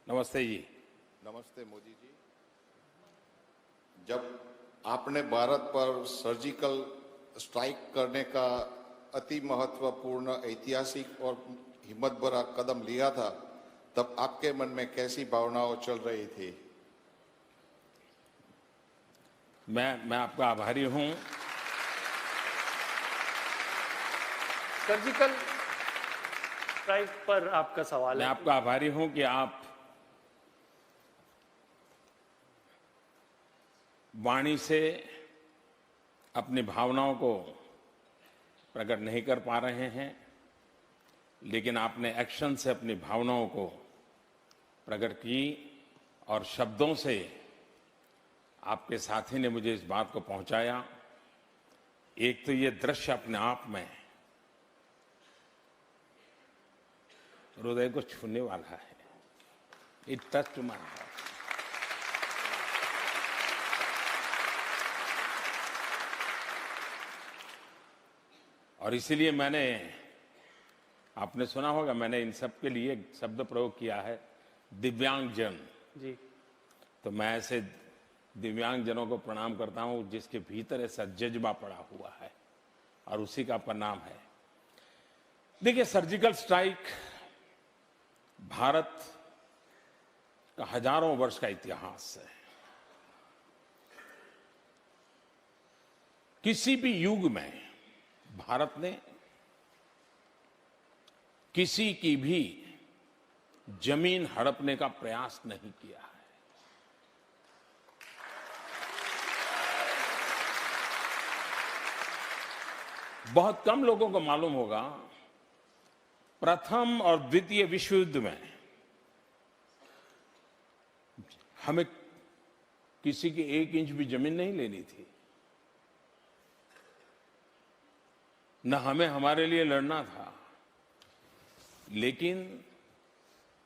नमस्ते जी। नमस्ते मोदी जी। जब आपने भारत पर सर्जिकल स्ट्राइक करने का अति महत्वपूर्ण ऐतिहासिक और हिम्मत भरा कदम लिया था, तब आपके मन में कैसी भावनाएं चल रही थी? मैं आपका आभारी हूं। सर्जिकल स्ट्राइक पर आपका सवाल मैं है। आपका आभारी हूं कि आप वाणी से अपनी भावनाओं को प्रकट नहीं कर पा रहे हैं, लेकिन आपने एक्शन से अपनी भावनाओं को प्रकट की और शब्दों से आपके साथी ने मुझे इस बात को पहुंचाया। एक तो ये दृश्य अपने आप में हृदय को छूने वाला है। It touched my heart. और इसीलिए आपने सुना होगा, मैंने इन सब के लिए शब्द प्रयोग किया है, दिव्यांगजन जी। तो मैं ऐसे दिव्यांगजनों को प्रणाम करता हूं जिसके भीतर ऐसा जज्बा पड़ा हुआ है और उसी का परिणाम है। देखिए, सर्जिकल स्ट्राइक भारत का हजारों वर्ष का इतिहास है। किसी भी युग में भारत ने किसी की भी जमीन हड़पने का प्रयास नहीं किया है। बहुत कम लोगों को मालूम होगा, प्रथम और द्वितीय विश्व युद्ध में हमें किसी की 1 इंच भी जमीन नहीं लेनी थी, न हमें हमारे लिए लड़ना था, लेकिन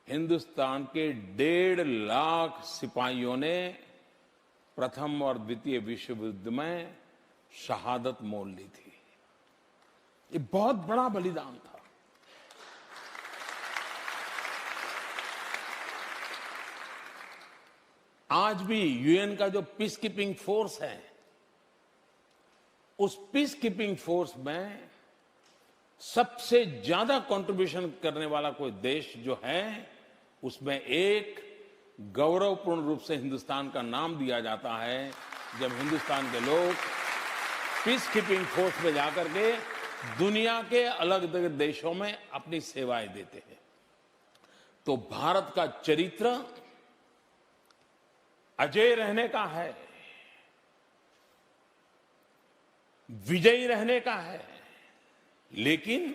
हिंदुस्तान के 1.5 लाख सिपाहियों ने प्रथम और द्वितीय विश्व युद्ध में शहादत मोल ली थी। ये बहुत बड़ा बलिदान था। आज भी यूएन का जो पीस कीपिंग फोर्स है, उस पीस कीपिंग फोर्स में सबसे ज्यादा कंट्रीब्यूशन करने वाला कोई देश जो है, उसमें एक गौरवपूर्ण रूप से हिंदुस्तान का नाम दिया जाता है जब हिंदुस्तान के लोग पीस कीपिंग फोर्स में जाकर के दुनिया के अलग अलग देशों में अपनी सेवाएं देते हैं। तो भारत का चरित्र अजय रहने का है, विजयी रहने का है, लेकिन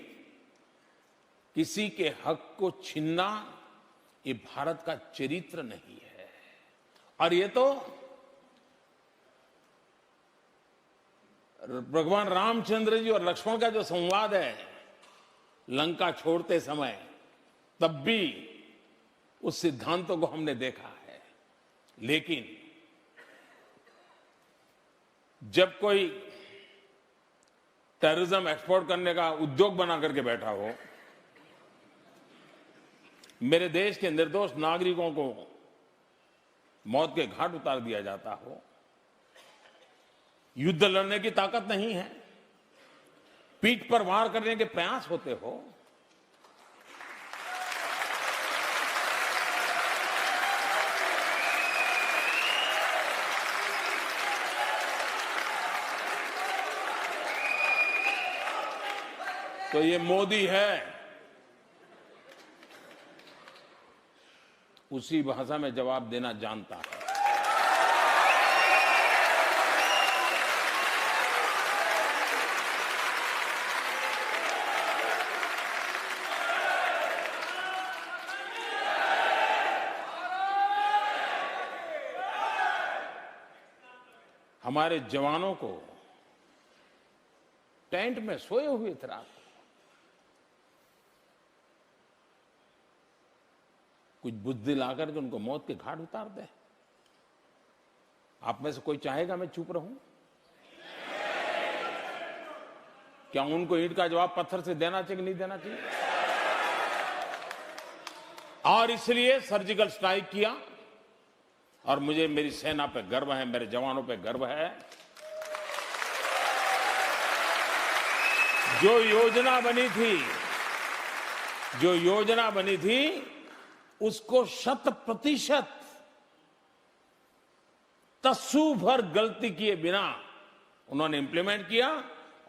किसी के हक को छीनना ये भारत का चरित्र नहीं है। और ये तो भगवान रामचंद्र जी और लक्ष्मण का जो संवाद है लंका छोड़ते समय, तब भी उस सिद्धांतों को हमने देखा है। लेकिन जब कोई टेररिज्म एक्सपोर्ट करने का उद्योग बना करके बैठा हो, मेरे देश के निर्दोष नागरिकों को मौत के घाट उतार दिया जाता हो, युद्ध लड़ने की ताकत नहीं है, पीठ पर वार करने के प्रयास होते हो, तो ये मोदी है। उसी भाषा में जवाब देना जानता है। हमारे जवानों को टेंट में सोए हुए थे रात को, कुछ बुद्धि लाकर के उनको मौत के घाट उतार दे। आप में से कोई चाहेगा मैं चुप रहूं? क्या उनको ईंट का जवाब पत्थर से देना चाहिए कि नहीं देना चाहिए? और इसलिए सर्जिकल स्ट्राइक किया और मुझे मेरी सेना पे गर्व है, मेरे जवानों पे गर्व है। जो योजना बनी थी उसको 100% तस्सू भर गलती किए बिना उन्होंने इंप्लीमेंट किया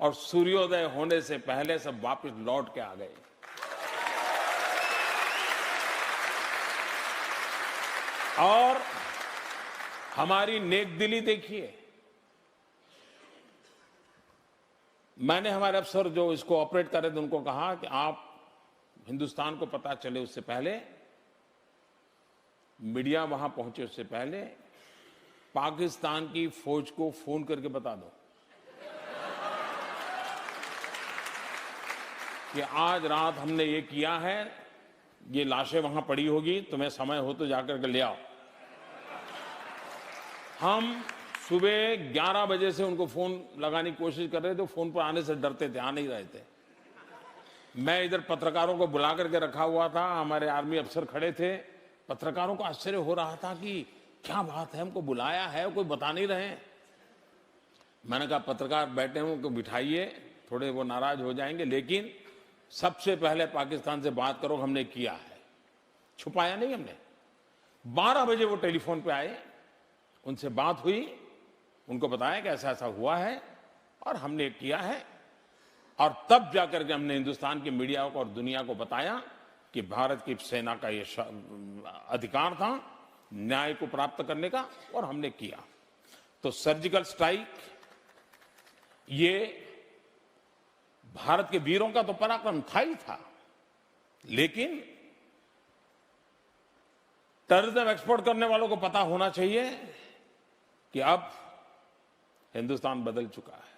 और सूर्योदय होने से पहले सब वापस लौट के आ गए। और हमारी नेकदिली देखिए। मैंने हमारे अफसर जो इसको ऑपरेट कर रहे थे उनको कहा कि आप हिंदुस्तान को पता चले उससे पहले, मीडिया वहां पहुंचे उससे पहले, पाकिस्तान की फौज को फोन करके बता दो कि आज रात हमने ये किया है, ये लाशें वहां पड़ी होगी, तुम्हें समय हो तो जाकर के ले आओ। हम सुबह 11 बजे से उनको फोन लगाने की कोशिश कर रहे थे, फोन पर आने से डरते थे, आ नहीं रहे थे। मैं इधर पत्रकारों को बुला करके रखा हुआ था, हमारे आर्मी अफसर खड़े थे। पत्रकारों को आश्चर्य हो रहा था कि क्या बात है, हमको बुलाया है, कोई बता नहीं रहे। मैंने कहा पत्रकार बैठे हैं उनको बिठाइए, थोड़े वो नाराज हो जाएंगे, लेकिन सबसे पहले पाकिस्तान से बात करो, हमने किया है, छुपाया नहीं हमने। 12 बजे वो टेलीफोन पे आए, उनसे बात हुई, उनको बताया कि ऐसा ऐसा हुआ है और हमने किया है। और तब जाकर के हमने हिंदुस्तान की मीडिया को और दुनिया को बताया कि भारत की सेना का ये अधिकार था न्याय को प्राप्त करने का, और हमने किया। तो सर्जिकल स्ट्राइक ये भारत के वीरों का तो पराक्रम था ही था, लेकिन टेररिज्म एक्सपोर्ट करने वालों को पता होना चाहिए कि अब हिंदुस्तान बदल चुका है।